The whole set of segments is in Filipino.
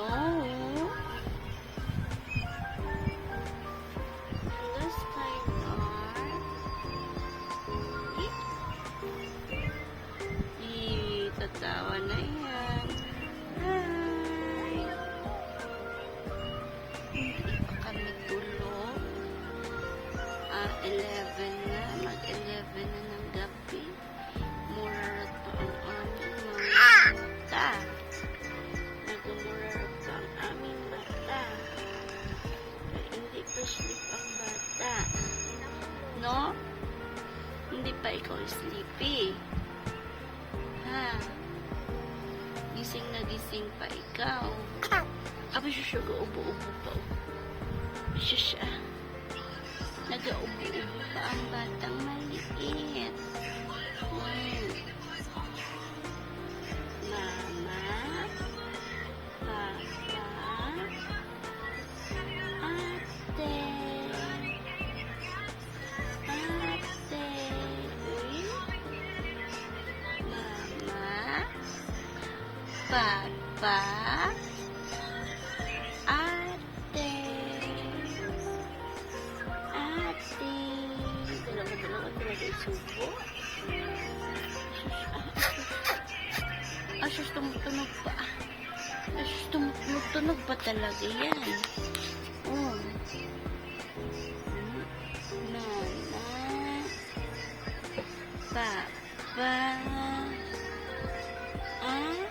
Hello? Hello, Skylar? Tatawa na yan. Hi! Hindi pa kami tulog. 11 na. Mag-11 na ng gabi. Murarat pa ang aming mga mata. Nagmurarat pa ang aming mata. Kaya hindi pa sleep ang bata. No? Hindi pa ikaw sleepy. Ha? Gising na gising pa ikaw. Aba siya ubo-ubo pa. Siya. Nag-ubo-ubo pa ang batang maliit. Mama, Papa, Ate, uy, Mama, Papa, Ate, dalawa talaga isubo. Asus, tumutunog pa. Asus, tumutunog pa talaga yan. Oh. Mama, Papa, Ate.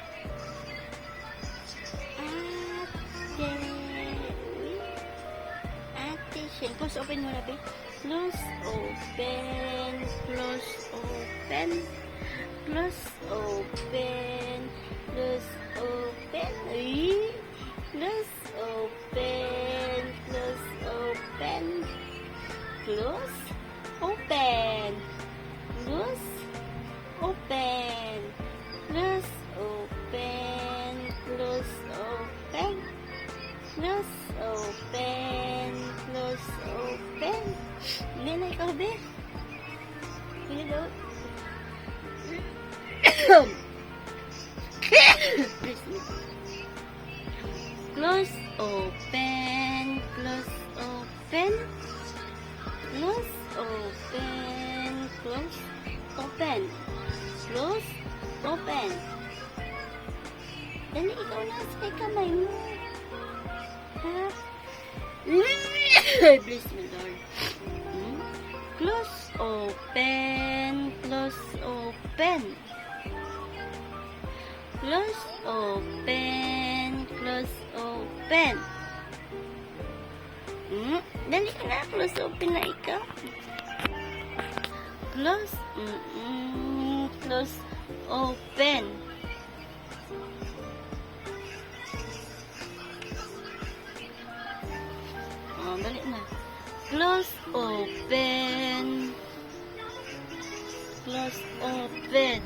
Close open mo na, be. Close open. Close open. Close open. Close open. Ay. Close open. Close open. Close open. Close open. Close open. Close open. Close open. Close open. Hindi na ikaw, be. Hindi daw. Close open. Close open. Close open. Close open. Close open. Dali, ikaw na sa kamay mo. Ha? Bless me, Lord. Close open. Close open. Close open. Close open. Dali ka na. Close open na ikaw. Close. Close open. Oh, dali na. Close open. Close open.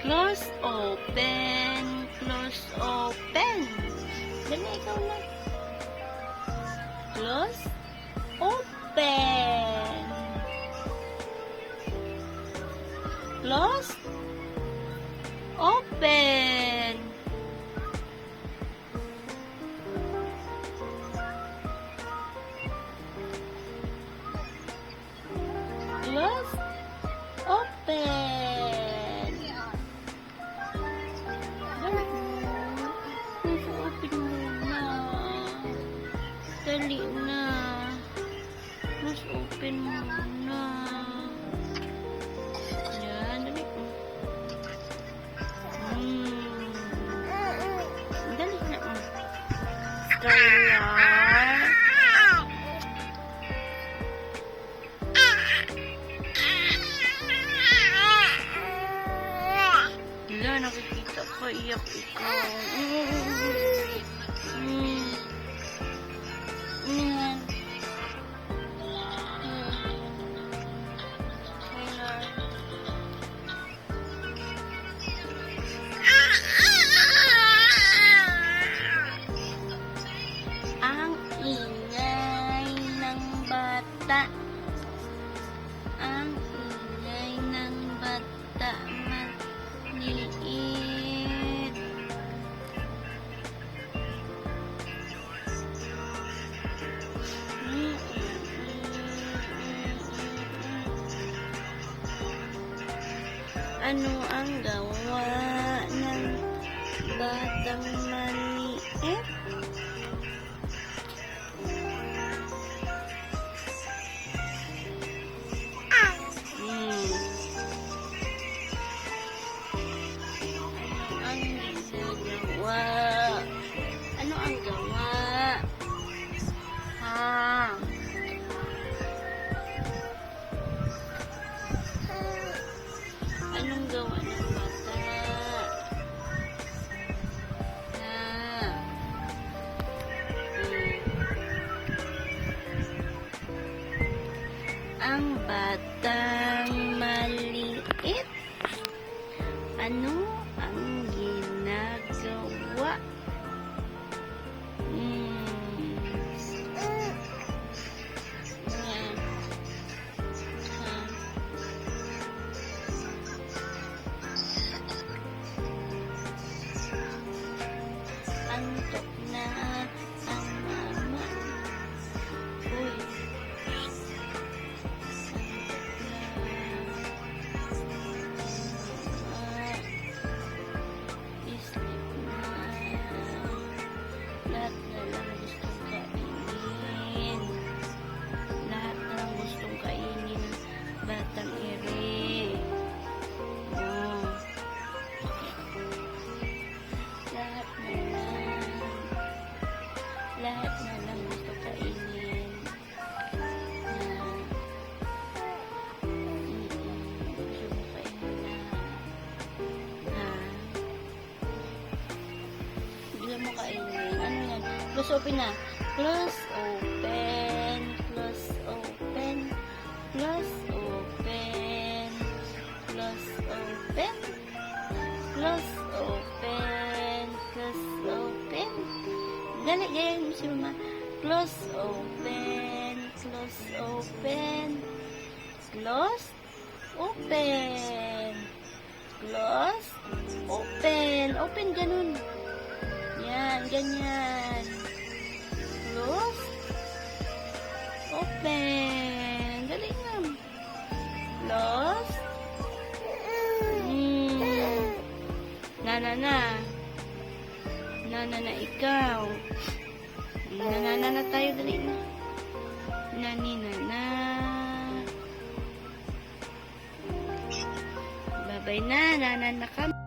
Close open. Close open. Dali, ikaw na. Close open. Close open. Close open. Close open muna. Dali na. Close open muna. Yan, dali ko. Dali na. Skylar. Wala, nakikita ko. Iyak ikaw. Ang ingay ng bata. bata. Ang ingay ng bata maliit. Ano ang gawa ng batang maliit? Ang ginagawa? Ano ang gawa? Ha? Anong gawa ng bata? Ha? Ang batang maliit. Ano ang ginagawa? Yan. Ha? Antok na ang mama. Uy. Sleep na. Lahat na lang gustong kainin. Lahat na lang gustong kainin ng batang ere. Oh. Lahat na lang. Lahat na lang gusto kainin. Gusto mo kainin na. Bigla mo kainin. Ano yan? Close open na. Close open. Close open. Close open. Close open. Close open. Close open. Dali, ganyan mo si mama. Close open. Close open. Close open. Close open. Open, ganun. Yan, ganyan. Close open. Dali nga. Close. Na ikaw. Na tayo, dali na. Na. Babay na, na ka.